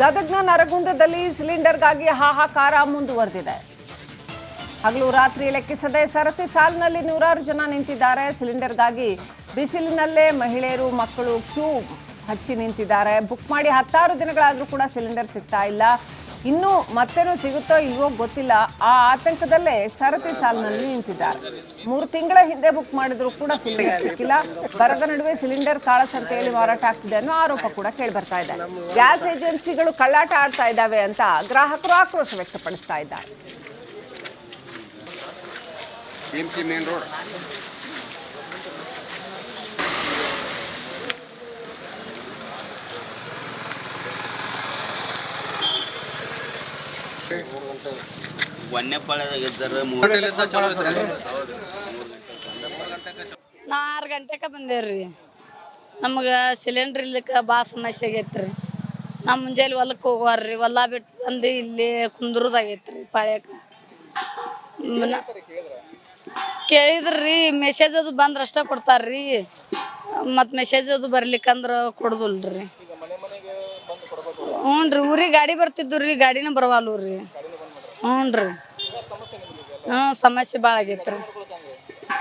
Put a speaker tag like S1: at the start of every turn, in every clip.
S1: ಗದಗ್ನ ನರಗುಂದದಲ್ಲಿ ಸಿಲಿಂಡರ್ಗಾಗಿ ಹಾಹಾಕಾರ ಮುಂದುವರೆದಿದೆ. ಹಗಲು ರಾತ್ರಿ ಲೆಕ್ಕಿಸದೆ ಸರತಿ ಸಾಲಿನಲ್ಲಿ ನೂರಾರು ಜನ ನಿಂತಿದ್ದಾರೆ. ಸಿಲಿಂಡರ್ಗಾಗಿ ಬಿಸಿಲಿನಲ್ಲೇ ಮಹಿಳೆಯರು ಮಕ್ಕಳು ಕ್ಯೂ ಹಚ್ಚಿ ನಿಂತಿದ್ದಾರೆ. ಬುಕ್ ಮಾಡಿ 16 ದಿನಗಳಾದರೂ ಕೂಡ ಸಿಲಿಂಡರ್ ಸಿಗ್ತಾ ಇಲ್ಲ. ಇನ್ನು ಮತ್ತೇನೋ ಸಿಗುತ್ತೋ ಇಲ್ವೋ ಗೊತ್ತಿಲ್ಲ. ಆ ಆತಂಕದಲ್ಲೇ ಸರತಿ ಸಾಲಿನಲ್ಲಿ ನಿಂತಿದ್ದಾರೆ. 3 ತಿಂಗಳ ಹಿಂದೆ ಬುಕ್ ಮಾಡಿದ್ರು ಕೂಡ ಸಿಲಿಂಡರ್ ಸಿಕ್ಕಿಲ್ಲ. ಬರದ ನಡುವೆ ಸಿಲಿಂಡರ್ ಕಾಳಸಂತೆಯಲ್ಲಿ ಮಾರಾಟ ಆಗ್ತಿದೆ ಅನ್ನೋ ಆರೋಪ ಕೂಡ ಕೇಳಿಬರ್ತಾ ಇದೆ. ಗ್ಯಾಸ್ ಏಜೆನ್ಸಿಗಳು ಕಳ್ಳಾಟ ಆಡ್ತಾ ಇದ್ದಾವೆ ಅಂತ ಗ್ರಾಹಕರು ಆಕ್ರೋಶ ವ್ಯಕ್ತಪಡಿಸ್ತಾ ಇದ್ದಾರೆ.
S2: ಮೇನ್ ರೋಡ್
S3: ನಾ 6 ಗಂಟೆಗೆ ಬಂದೇವ್ರಿ. ನಮಗೆ ಸಿಲಿಂಡ್ರ್ ಇರ್ಲಿಕ್ಕೆ ಭಾಳ ಸಮಸ್ಯೆ ಆಗೈತ್ರಿ. ನಾ ಮುಂಜಾನೆ ಹೊಲಕ್ಕೆ ಹೋಗೋರಿ, ಹೊಲ ಬಿಟ್ಟು ಬಂದು ಇಲ್ಲಿ ಕುಂದ್ರದಾಗೈತ್ರಿ. ಪಾಳ್ಯಕ್ಕೆ ಕೇಳಿದ್ರಿ, ಮೆಸೇಜ್ ಅದು ಬಂದ್ರೆ ಅಷ್ಟೇ ಕೊಡ್ತಾರ್ರಿ. ಮತ್ತು ಮೆಸೇಜ್ ಅದು ಬರ್ಲಿಕ್ಕಂದ್ರೆ ಕೊಡೋದಿಲ್ರಿ. ಹ್ಞೂ ರೀ, ಊರಿಗೆ ಗಾಡಿ ಬರ್ತಿದ್ದು ರೀ, ಗಾಡಿನ ಬರವಲ್ವು ರೀ. ಹ್ಞೂ ರೀ, ಸಮಸ್ಯೆ ಭಾಳ ಆಗೈತೆ ರೀ.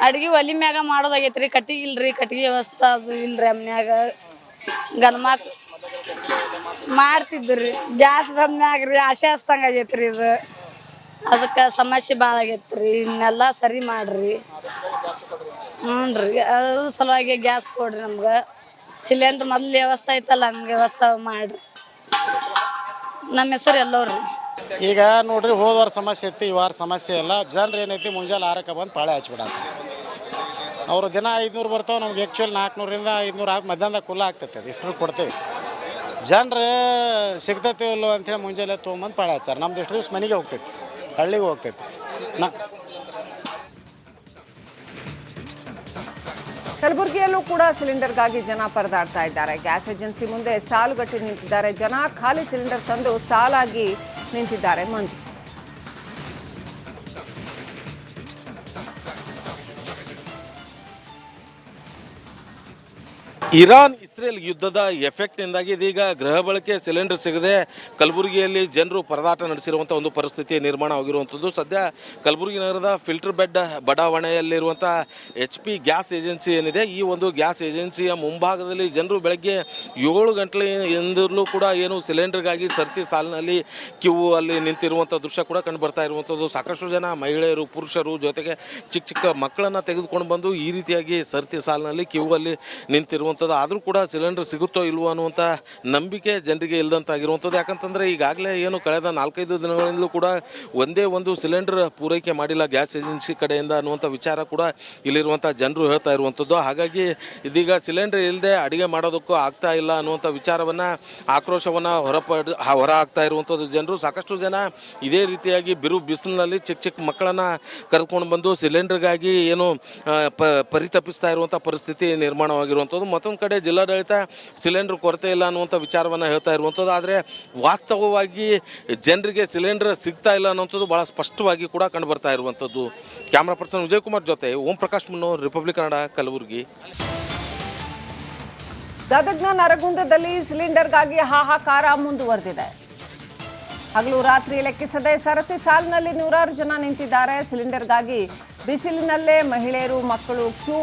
S3: ಅಡ್ಗೆ ಒಲಿ ಮ್ಯಾಗ ಮಾಡೋದಾಗೈತೆ ರೀ. ಕಟ್ಟಿಗೆ ಇಲ್ರಿ, ಕಟ್ಟಿಗೆ ವ್ಯವಸ್ಥೆ ಅದು ಇಲ್ರಿ. ಮನ್ಯಾಗ ಗನ್ಮಾಕ್ ಮಾಡ್ತಿದ್ರಿ. ಗ್ಯಾಸ್ ಬಂದ ಮ್ಯಾಗ ರೀ ಆಸೆ ಹಚ್ದಂಗೆ ಆಗೈತೆ ರೀ. ಇದು ಅದಕ್ಕೆ ಸಮಸ್ಯೆ ಭಾಳ ಆಗೈತೆ ರೀ. ಇನ್ನೆಲ್ಲ ಸರಿ ಮಾಡಿರಿ. ಹ್ಞೂ ರೀ, ಅದ್ರ ಸಲುವಾಗಿ ಗ್ಯಾಸ್ ಕೊಡ್ರಿ ನಮ್ಗೆ. ಸಿಲಿಂಡ್ರ್ ಮೊದಲು ವ್ಯವಸ್ಥೆ ಐತಲ್ಲ ಹಂಗೆ ವ್ಯವಸ್ಥೆ ಮಾಡಿರಿ. ನಮ್ಮ ಹೆಸರು ಎಲ್ಲವ್ರಿ.
S4: ಈಗ ನೋಡ್ರಿ, ಹೋದ ವಾರ ಸಮಸ್ಯೆ ಇತ್ತು, ಈ ವಾರ ಸಮಸ್ಯೆ ಇಲ್ಲ. ಜನರು ಏನೈತಿ ಮುಂಜಾನೆ 6ಕ್ಕೆ ಬಂದು ಪಾಳೆ ಹಚ್ಬಿಡತ್ತಾರೆ. ಅವರು ದಿನ 500 ಬರ್ತಾವೆ. ನಮ್ಗೆ ಆ್ಯಕ್ಚುಲಿ 400ರಿಂದ 500 ಆಗಿ ಮಧ್ಯಾಹ್ನದಾಗ ಕುಲ್ಲ ಆಗ್ತೈತೆ. ಅದು ಇಷ್ಟು ಕೊಡ್ತೀವಿ. ಜನರು ಸಿಗ್ತೈತಿ ಇಲ್ಲೋ ಅಂಥೇಳಿ ಮುಂಜಾನೆ ತೊಗೊಂಬಂದು ಪಾಳೆ ಹಚ್ಚಾರೆ. ನಮ್ದು ಎಷ್ಟು ದಿವ್ಸ ಮನೆಗೆ ಹೋಗ್ತೈತಿ, ಹಳ್ಳಿಗೆ ಹೋಗ್ತೈತಿ.
S1: ಕಲಬುರಗಿಯಲ್ಲೂ ಕೂಡ ಸಿಲಿಂಡರ್ಗಾಗಿ ಜನ ಪರದಾಡ್ತಾ ಇದ್ದಾರೆ. ಗ್ಯಾಸ್ ಏಜೆನ್ಸಿ ಮುಂದೆ ಸಾಲುಗಟ್ಟಿ ನಿಂತಿದ್ದಾರೆ ಜನ. ಖಾಲಿ ಸಿಲಿಂಡರ್ ತಂದು ಸಾಲಾಗಿ ನಿಂತಿದ್ದಾರೆ ಮಂದಿ.
S5: ಇರಾನ್ ಇಸ್ರೇಲ್ ಯುದ್ಧದ ಎಫೆಕ್ಟ್ನಿಂದಾಗಿ ಇದೀಗ ಗೃಹ ಬಳಕೆ ಸಿಲಿಂಡರ್ ಸಿಗದೆ ಕಲಬುರಗಿಯಲ್ಲಿ ಜನರು ಪರದಾಟ ನಡೆಸಿರುವಂಥ ಒಂದು ಪರಿಸ್ಥಿತಿ ನಿರ್ಮಾಣ ಆಗಿರುವಂಥದ್ದು. ಸದ್ಯ ಕಲಬುರಗಿ ನಗರದ ಫಿಲ್ಟರ್ ಬೆಡ್ ಬಡಾವಣೆಯಲ್ಲಿರುವಂಥ HP ಗ್ಯಾಸ್ ಏಜೆನ್ಸಿ ಏನಿದೆ, ಈ ಒಂದು ಗ್ಯಾಸ್ ಏಜೆನ್ಸಿಯ ಮುಂಭಾಗದಲ್ಲಿ ಜನರು ಬೆಳಗ್ಗೆ 7 ಗಂಟೆಯಿಂದಲೂ ಕೂಡ ಏನು ಸಿಲಿಂಡರ್ಗಾಗಿ ಸರತಿ ಸಾಲಿನಲ್ಲಿ ಕ್ಯೂ ಅಲ್ಲಿ ನಿಂತಿರುವಂಥ ದೃಶ್ಯ ಕೂಡ ಕಂಡು ಬರ್ತಾ ಇರುವಂಥದ್ದು. ಸಾಕಷ್ಟು ಜನ ಮಹಿಳೆಯರು, ಪುರುಷರು, ಜೊತೆಗೆ ಚಿಕ್ಕ ಚಿಕ್ಕ ಮಕ್ಕಳನ್ನು ತೆಗೆದುಕೊಂಡು ಬಂದು ಈ ರೀತಿಯಾಗಿ ಸರತಿ ಸಾಲಿನಲ್ಲಿ ಕ್ಯೂ ಅಲ್ಲಿ ನಿಂತಿರುವಂಥದ್ದು. ಆದರೂ ಕೂಡ ಸಿಲಿಂಡರ್ ಸಿಗುತ್ತೋ ಇಲ್ವೋ ಅನ್ನುವಂಥ ನಂಬಿಕೆ ಜನರಿಗೆ ಇಲ್ಲದಂತಾಗಿರುವಂಥದ್ದು. ಯಾಕಂತಂದರೆ ಈಗಾಗಲೇ ಏನು ಕಳೆದ 4-5 ದಿನಗಳಿಂದಲೂ ಕೂಡ ಒಂದೇ ಒಂದು ಸಿಲಿಂಡರ್ ಪೂರೈಕೆ ಮಾಡಿಲ್ಲ ಗ್ಯಾಸ್ ಏಜೆನ್ಸಿ ಕಡೆಯಿಂದ ಅನ್ನುವಂಥ ವಿಚಾರ ಕೂಡ ಇಲ್ಲಿರುವಂಥ ಜನರು ಹೇಳ್ತಾ ಇರುವಂಥದ್ದು. ಹಾಗಾಗಿ ಇದೀಗ ಸಿಲಿಂಡರ್ ಇಲ್ಲದೆ ಅಡುಗೆ ಮಾಡೋದಕ್ಕೂ ಆಗ್ತಾ ಇಲ್ಲ ಅನ್ನುವಂಥ ವಿಚಾರವನ್ನು, ಆಕ್ರೋಶವನ್ನು ಹೊರ ಹಾಕ್ತಾ ಇರುವಂಥದ್ದು ಜನರು. ಸಾಕಷ್ಟು ಜನ ಇದೇ ರೀತಿಯಾಗಿ ಬಿಸಿಲಿನಲ್ಲಿ ಚಿಕ್ಕ ಚಿಕ್ಕ ಮಕ್ಕಳನ್ನು ಕರೆದುಕೊಂಡು ಬಂದು ಸಿಲಿಂಡರ್ಗಾಗಿ ಏನು ಪರಿತಪಿಸ್ತಾ ಇರುವಂಥ ಪರಿಸ್ಥಿತಿ ನಿರ್ಮಾಣವಾಗಿರುವಂಥದ್ದು. ಮತ್ತೊಂದು ಕಡೆ ಜಿಲ್ಲಾಡಳಿತ ಸಿಲಿಂಡರ್ ಕೊರತೆ ಇಲ್ಲ ಅನ್ನುವಂಥ ವಿಚಾರವನ್ನು ಹೇಳ್ತಾ ಇರುವಂಥದ್ದು. ಆದರೆ ವಾಸ್ತವವಾಗಿ ಜನರಿಗೆ ಸಿಲಿಂಡರ್ ಸಿಗ್ತಾ ಇಲ್ಲ ಅನ್ನುವಂಥದ್ದು ಭಾಳ ಸ್ಪಷ್ಟವಾಗಿ ಕೂಡ ಕಂಡು ಬರ್ತಾ ಇರುವಂಥದ್ದು. ಕ್ಯಾಮ್ರಾ ಪರ್ಸನ್ ವಿಜಯಕುಮಾರ್ ಜೊತೆ ಓಂ ಪ್ರಕಾಶ್ ಮುನ್ನೂರ್, ರಿಪಬ್ಲಿಕ್ ಕನ್ನಡ, ಕಲಬುರಗಿ.
S1: ಗದಗ್ನ ನರಗುಂದದಲ್ಲಿ ಸಿಲಿಂಡರ್ಗಾಗಿ ಹಾಹಾಕಾರ ಮುಂದುವರೆದಿದೆ. ಹಗಲು ರಾತ್ರಿ ಲೆಕ್ಕಿಸದೆ ಸರತಿ ಸಾಲಿನಲ್ಲಿ ನೂರಾರು ಜನ ನಿಂತಿದ್ದಾರೆ. ಸಿಲಿಂಡರ್ಗಾಗಿ ಬಿಸಿಲಿನಲ್ಲೇ ಮಹಿಳೆಯರು ಮಕ್ಕಳು ಕ್ಯೂ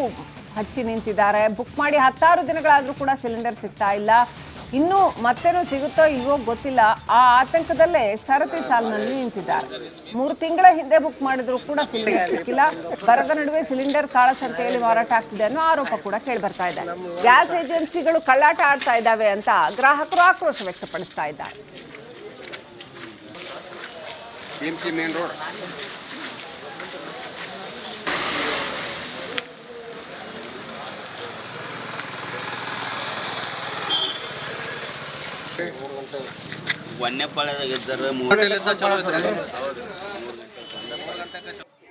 S1: ಹಚ್ಚಿ ನಿಂತಿದ್ದಾರೆ. ಬುಕ್ ಮಾಡಿ 16 ದಿನಗಳಾದರೂ ಕೂಡ ಸಿಲಿಂಡರ್ ಸಿಗ್ತಾ ಇಲ್ಲ. ಇನ್ನು ಮತ್ತೇನೋ ಸಿಗುತ್ತೋ ಇಲ್ವೋ ಗೊತ್ತಿಲ್ಲ. ಆ ಆತಂಕದಲ್ಲೇ ಸರತಿ ಸಾಲಿನಲ್ಲಿ ನಿಂತಿದ್ದಾರೆ. 3 ತಿಂಗಳ ಹಿಂದೆ ಬುಕ್ ಮಾಡಿದ್ರು ಕೂಡ ಸಿಲಿಂಡರ್ ಸಿಕ್ಕಿಲ್ಲ. ಬರದ ನಡುವೆ ಸಿಲಿಂಡರ್ ಕಾಳಸಂತೆಯಲ್ಲಿ ಮಾರಾಟ ಆಗ್ತಿದೆ ಅನ್ನೋ ಆರೋಪ ಕೂಡ ಕೇಳಿಬರ್ತಾ ಇದೆ. ಗ್ಯಾಸ್ ಏಜೆನ್ಸಿಗಳು ಕಳ್ಳಾಟ ಆಡ್ತಾ ಇದ್ದಾವೆ ಅಂತ ಗ್ರಾಹಕರು ಆಕ್ರೋಶ ವ್ಯಕ್ತಪಡಿಸ್ತಾ ಇದ್ದಾರೆ.
S2: ಮೇನ್ ರೋಡ್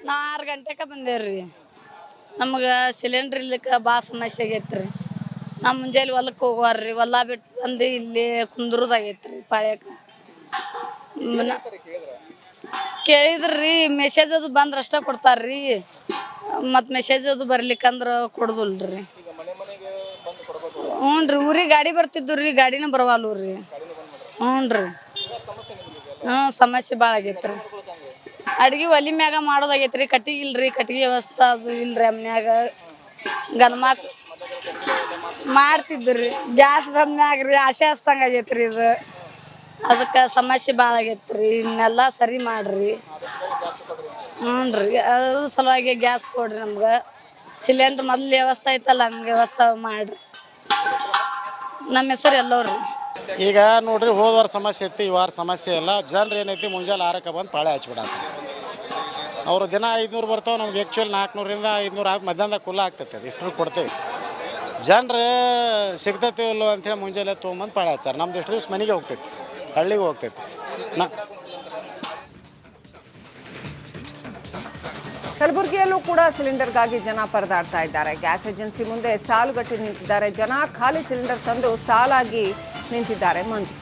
S3: ನಾ 6 ಗಂಟೆಗೆ ಬಂದೇವ್ರಿ. ನಮಗೆ ಸಿಲಿಂಡ್ರ್ ಇರ್ಲಿಕ್ಕೆ ಭಾಳ ಸಮಸ್ಯೆ ಆಗೈತ್ರಿ. ನಾ ಮುಂಜಾನೆ ಹೊಲಕ್ಕೆ ಹೋಗೋರಿ, ಹೊಲ ಬಿಟ್ಟು ಬಂದು ಇಲ್ಲಿ ಕುಂದ್ರದಾಗೈತ್ರಿ. ಪಾಳ್ಯಕ್ಕೆ ಕೇಳಿದ್ರಿ, ಮೆಸೇಜ್ ಅದು ಬಂದ್ರೆ ಅಷ್ಟೇ ಕೊಡ್ತಾರ್ರಿ. ಮತ್ತು ಮೆಸೇಜ್ ಅದು ಬರ್ಲಿಕ್ಕಂದ್ರೆ ಕೊಡೋದಿಲ್ರಿ. ಹ್ಞೂ ರೀ, ಊರಿಗೆ ಗಾಡಿ ಬರ್ತಿದ್ದು ರೀ, ಗಾಡಿನ ಬರವಲ್ವು ರೀ. ಹ್ಞೂ ರೀ ಸಮಸ್ಯೆ ಭಾಳ ಆಗೈತೆ ರೀ ಅಡ್ಗೆ ಒಲೆ ಮ್ಯಾಗ ಮಾಡೋದಾಗೈತೆ ರೀ ಕಟ್ಟಿಗೆ ಇಲ್ರಿ ಕಟ್ಟಿಗೆ ವ್ಯವಸ್ಥೆ ಅದು ಇಲ್ರಿ ಮನ್ಯಾಗ ಗನ್ಮಾಕ್ ಮಾಡ್ತಿದ್ರಿ ಗ್ಯಾಸ್ ಬಂದ್ಮ್ಯಾಗ ರೀ ಆಸೆ ಹಚ್ದಂಗೆ ಆಗೈತೆ ರೀ ಇದು ಅದಕ್ಕೆ ಸಮಸ್ಯೆ ಭಾಳ ಆಗೈತೆ ರೀ ಇನ್ನೆಲ್ಲ ಸರಿ ಮಾಡಿರಿ ಹ್ಞೂ ರೀ ಅದ್ರ ಸಲುವಾಗಿ ಗ್ಯಾಸ್ ಕೊಡ್ರಿ ನಮ್ಗೆ ಸಿಲಿಂಡ್ರ್ ಮೊದ್ಲು ವ್ಯವಸ್ಥೆ ಐತಲ್ಲ ಹಂಗೆ ವ್ಯವಸ್ಥೆ ಮಾಡಿರಿ ನಮ್ಮ ಹೆಸರು ಎಲ್ಲವ್ರಿ
S4: ಈಗ ನೋಡ್ರಿ ಹೋದ ವಾರ ಸಮಸ್ಯೆ ಇತ್ತು ಈ ವಾರ ಸಮಸ್ಯೆ ಇಲ್ಲ ಜನರು ಏನೈತಿ ಮುಂಜಾನೆ 6ಕ್ಕೆ ಬಂದು ಪಾಳೆ ಹಚ್ಬಿಡತ್ತಾರೆ ಅವರು ದಿನ 500 ಬರ್ತಾವೆ ನಮ್ಗೆ ಆ್ಯಕ್ಚುಲಿ 400ರಿಂದ 500 ಆಗಿ ಮಧ್ಯಾಹ್ನದಾಗ ಕುಲ್ಲ ಆಗ್ತೈತೆ ಅದು ಇಷ್ಟು ಕೊಡ್ತೀವಿ ಜನರು ಸಿಗ್ತೈತಿ ಇಲ್ಲೋ ಅಂಥೇಳಿ ಮುಂಜಾನೆ ತೊಗೊಂಬಂದು ಪಾಳೆ ಹಚ್ಚಾರ ನಮ್ದು ಎಷ್ಟು ದಿವ್ಸ ಮನೆಗೆ ಹೋಗ್ತೈತಿ ಹಳ್ಳಿಗೆ ಹೋಗ್ತೈತಿ
S1: ಕಲಬುರಗಿಯಲ್ಲೂ ಕೂಡ ಸಿಲಿಂಡರ್ಗಾಗಿ ಜನ ಪರದಾಡ್ತಾ ಇದ್ದಾರೆ. ಗ್ಯಾಸ್ ಏಜೆನ್ಸಿ ಮುಂದೆ ಸಾಲುಗಟ್ಟಿ ನಿಂತಿದ್ದಾರೆ ಜನ. ಖಾಲಿ ಸಿಲಿಂಡರ್ ತಂದು ಸಾಲಾಗಿ ನಿಂತಿದ್ದಾರೆ ಮಂದಿ.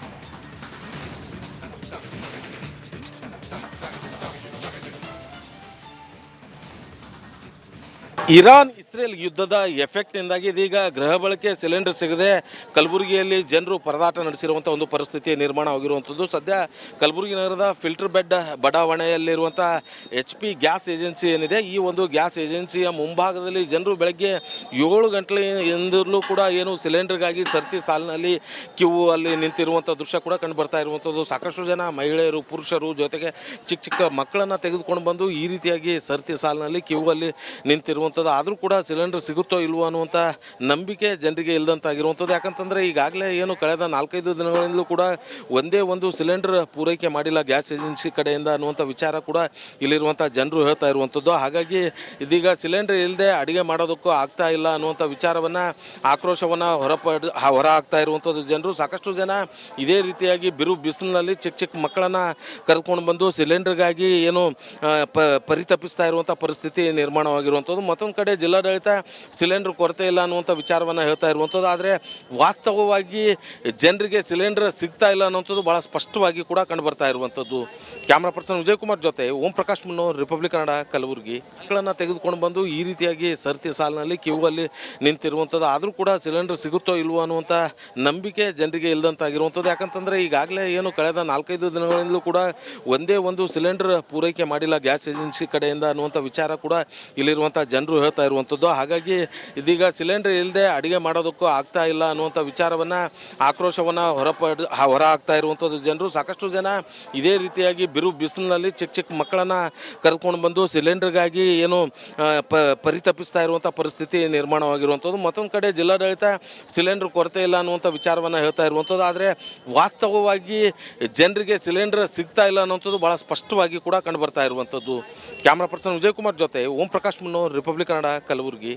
S5: ಇರಾನ್ ಇಸ್ರೇಲ್ ಯುದ್ಧದ ಎಫೆಕ್ಟ್ನಿಂದಾಗಿ ಇದೀಗ ಗೃಹ ಬಳಕೆ ಸಿಲಿಂಡರ್ ಸಿಗದೆ ಕಲಬುರಗಿಯಲ್ಲಿ ಜನರು ಪರದಾಟ ನಡೆಸಿರುವಂಥ ಒಂದು ಪರಿಸ್ಥಿತಿ ನಿರ್ಮಾಣ ಆಗಿರುವಂಥದ್ದು. ಸದ್ಯ ಕಲಬುರಗಿ ನಗರದ ಫಿಲ್ಟರ್ ಬೆಡ್ ಬಡಾವಣೆಯಲ್ಲಿರುವಂಥ HP ಗ್ಯಾಸ್ ಏಜೆನ್ಸಿ ಏನಿದೆ, ಈ ಒಂದು ಗ್ಯಾಸ್ ಏಜೆನ್ಸಿಯ ಮುಂಭಾಗದಲ್ಲಿ ಜನರು ಬೆಳಗ್ಗೆ 7 ಗಂಟೆಯಿಂದಲೂ ಕೂಡ ಏನು ಸಿಲಿಂಡರ್ಗಾಗಿ ಸರ್ತಿ ಸಾಲಿನಲ್ಲಿ ಕ್ಯೂ ಅಲ್ಲಿ ನಿಂತಿರುವಂಥ ದೃಶ್ಯ ಕೂಡ ಕಂಡು ಬರ್ತಾ ಇರುವಂಥದ್ದು. ಸಾಕಷ್ಟು ಜನ ಮಹಿಳೆಯರು, ಪುರುಷರು, ಜೊತೆಗೆ ಚಿಕ್ಕ ಚಿಕ್ಕ ಮಕ್ಕಳನ್ನು ತೆಗೆದುಕೊಂಡು ಬಂದು ಈ ರೀತಿಯಾಗಿ ಸರ್ತಿ ಸಾಲಿನಲ್ಲಿ ಕ್ಯೂ ಅಲ್ಲಿ ನಿಂತಿರುವಂಥದ್ದು. ಆದರೂ ಕೂಡ ಸಿಲಿಂಡರ್ ಸಿಗುತ್ತೋ ಇಲ್ವೋ ಅನ್ನುವಂಥ ನಂಬಿಕೆ ಜನರಿಗೆ ಇಲ್ಲದಂತಾಗಿರುವಂಥದ್ದು. ಯಾಕಂತಂದರೆ ಈಗಾಗಲೇ ಏನು ಕಳೆದ 4-5 ದಿನಗಳಿಂದಲೂ ಕೂಡ ಒಂದೇ ಒಂದು ಸಿಲಿಂಡರ್ ಪೂರೈಕೆ ಮಾಡಿಲ್ಲ ಗ್ಯಾಸ್ ಏಜೆನ್ಸಿ ಕಡೆಯಿಂದ ಅನ್ನುವಂಥ ವಿಚಾರ ಕೂಡ ಇಲ್ಲಿರುವಂಥ ಜನರು ಹೇಳ್ತಾ ಇರುವಂಥದ್ದು. ಹಾಗಾಗಿ ಇದೀಗ ಸಿಲಿಂಡರ್ ಇಲ್ಲದೆ ಅಡುಗೆ ಮಾಡೋದಕ್ಕೂ ಆಗ್ತಾ ಇಲ್ಲ ಅನ್ನುವಂಥ ವಿಚಾರವನ್ನು ಆಕ್ರೋಶವನ್ನು ಹೊರ ಹಾಕ್ತಾ ಇರುವಂಥದ್ದು ಜನರು. ಸಾಕಷ್ಟು ಜನ ಇದೇ ರೀತಿಯಾಗಿ ಬಿರು ಬಿಸಿಲಿನಲ್ಲಿ ಚಿಕ್ಕ ಚಿಕ್ಕ ಮಕ್ಕಳನ್ನು ಕರೆದುಕೊಂಡು ಬಂದು ಸಿಲಿಂಡರ್ಗಾಗಿ ಏನು ಪರಿತಪಿಸ್ತಾ ಇರುವಂಥ ಪರಿಸ್ಥಿತಿ ನಿರ್ಮಾಣವಾಗಿರುವಂಥದ್ದು. ಮತ್ತೊಂದು ಕಡೆ ಜಿಲ್ಲಾಡಳಿತ ಸಿಲಿಂಡರ್ ಕೊರತೆ ಇಲ್ಲ ಅನ್ನುವಂಥ ವಿಚಾರವನ್ನು ಹೇಳ್ತಾ ಇರುವಂಥದ್ದು. ಆದರೆ ವಾಸ್ತವವಾಗಿ ಜನರಿಗೆ ಸಿಲಿಂಡರ್ ಸಿಗ್ತಾ ಇಲ್ಲ ಅನ್ನುವಂಥದ್ದು ಭಾಳ ಸ್ಪಷ್ಟವಾಗಿ ಕೂಡ ಕಂಡು ಬರ್ತಾ ಇರುವಂಥದ್ದು. ಕ್ಯಾಮ್ರಾ ಪರ್ಸನ್ ವಿಜಯಕುಮಾರ್ ಜೊತೆ ಓಂ ಪ್ರಕಾಶ್ ಮುನ್ನೂರ್, ರಿಪಬ್ಲಿಕ್ ಕನ್ನಡ, ಕಲಬುರಗಿ. ಮಕ್ಕಳನ್ನು ತೆಗೆದುಕೊಂಡು ಬಂದು ಈ ರೀತಿಯಾಗಿ ಸರ್ತಿ ಸಾಲಿನಲ್ಲಿ ಕ್ಯೂ ಅಲ್ಲಿ ನಿಂತಿರುವಂಥದ್ದು. ಆದರೂ ಕೂಡ ಸಿಲಿಂಡರ್ ಸಿಗುತ್ತೋ ಇಲ್ವೋ ಅನ್ನುವಂಥ ನಂಬಿಕೆ ಜನರಿಗೆ ಇಲ್ಲದಂತಾಗಿರುವಂಥದ್ದು. ಯಾಕಂತಂದರೆ ಈಗಾಗಲೇ ಏನು ಕಳೆದ 4-5 ದಿನಗಳಿಂದಲೂ ಕೂಡ ಒಂದೇ ಒಂದು ಸಿಲಿಂಡರ್ ಪೂರೈಕೆ ಮಾಡಿಲ್ಲ ಗ್ಯಾಸ್ ಏಜೆನ್ಸಿ ಕಡೆಯಿಂದ ಅನ್ನುವಂಥ ವಿಚಾರ ಕೂಡ ಇಲ್ಲಿರುವಂಥ ಜನರು ಹೇಳ್ತಾ ಇರುವಂಥದ್ದು. ಹಾಗಾಗಿ ಇದೀಗ ಸಿಲಿಂಡರ್ ಇಲ್ಲದೆ ಅಡುಗೆ ಮಾಡೋದಕ್ಕೂ ಆಗ್ತಾ ಇಲ್ಲ ಅನ್ನುವಂಥ ವಿಚಾರವನ್ನು ಆಕ್ರೋಶವನ್ನು ಹೊರ ಹಾಕ್ತಾ ಇರುವಂಥದ್ದು ಜನರು. ಸಾಕಷ್ಟು ಜನ ಇದೇ ರೀತಿಯಾಗಿ ಬಿರು ಬಿಸಿಲಿನಲ್ಲಿ ಚಿಕ್ಕ ಚಿಕ್ಕ ಮಕ್ಕಳನ್ನು ಕರೆದುಕೊಂಡು ಬಂದು ಸಿಲಿಂಡರ್ಗಾಗಿ ಏನು ಪರಿತಪಿಸ್ತಾ ಇರುವಂಥ ಪರಿಸ್ಥಿತಿ ನಿರ್ಮಾಣವಾಗಿರುವಂಥದ್ದು. ಮತ್ತೊಂದು ಕಡೆ ಜಿಲ್ಲಾಡಳಿತ ಸಿಲಿಂಡರ್ ಕೊರತೆ ಇಲ್ಲ ಅನ್ನುವಂಥ ವಿಚಾರವನ್ನು ಹೇಳ್ತಾ ಇರುವಂಥದ್ದು. ಆದರೆ ವಾಸ್ತವವಾಗಿ ಜನರಿಗೆ ಸಿಲಿಂಡರ್ ಸಿಗ್ತಾ ಇಲ್ಲ ಅನ್ನುವಂಥದ್ದು ಭಾಳ ಸ್ಪಷ್ಟವಾಗಿ ಕೂಡ ಕಂಡು ಬರ್ತಾ ಇರುವಂಥದ್ದು. ಕ್ಯಾಮ್ರಾ ಪರ್ಸನ್ ವಿಜಯಕುಮಾರ್ ಜೊತೆ ಓಂ ಪ್ರಕಾಶ್ ಮುನ್ನೂರ್, ರಿಪಬ್ಲಿಕ್ ಕನ್ನಡ, ಕಲಬುರಗಿ.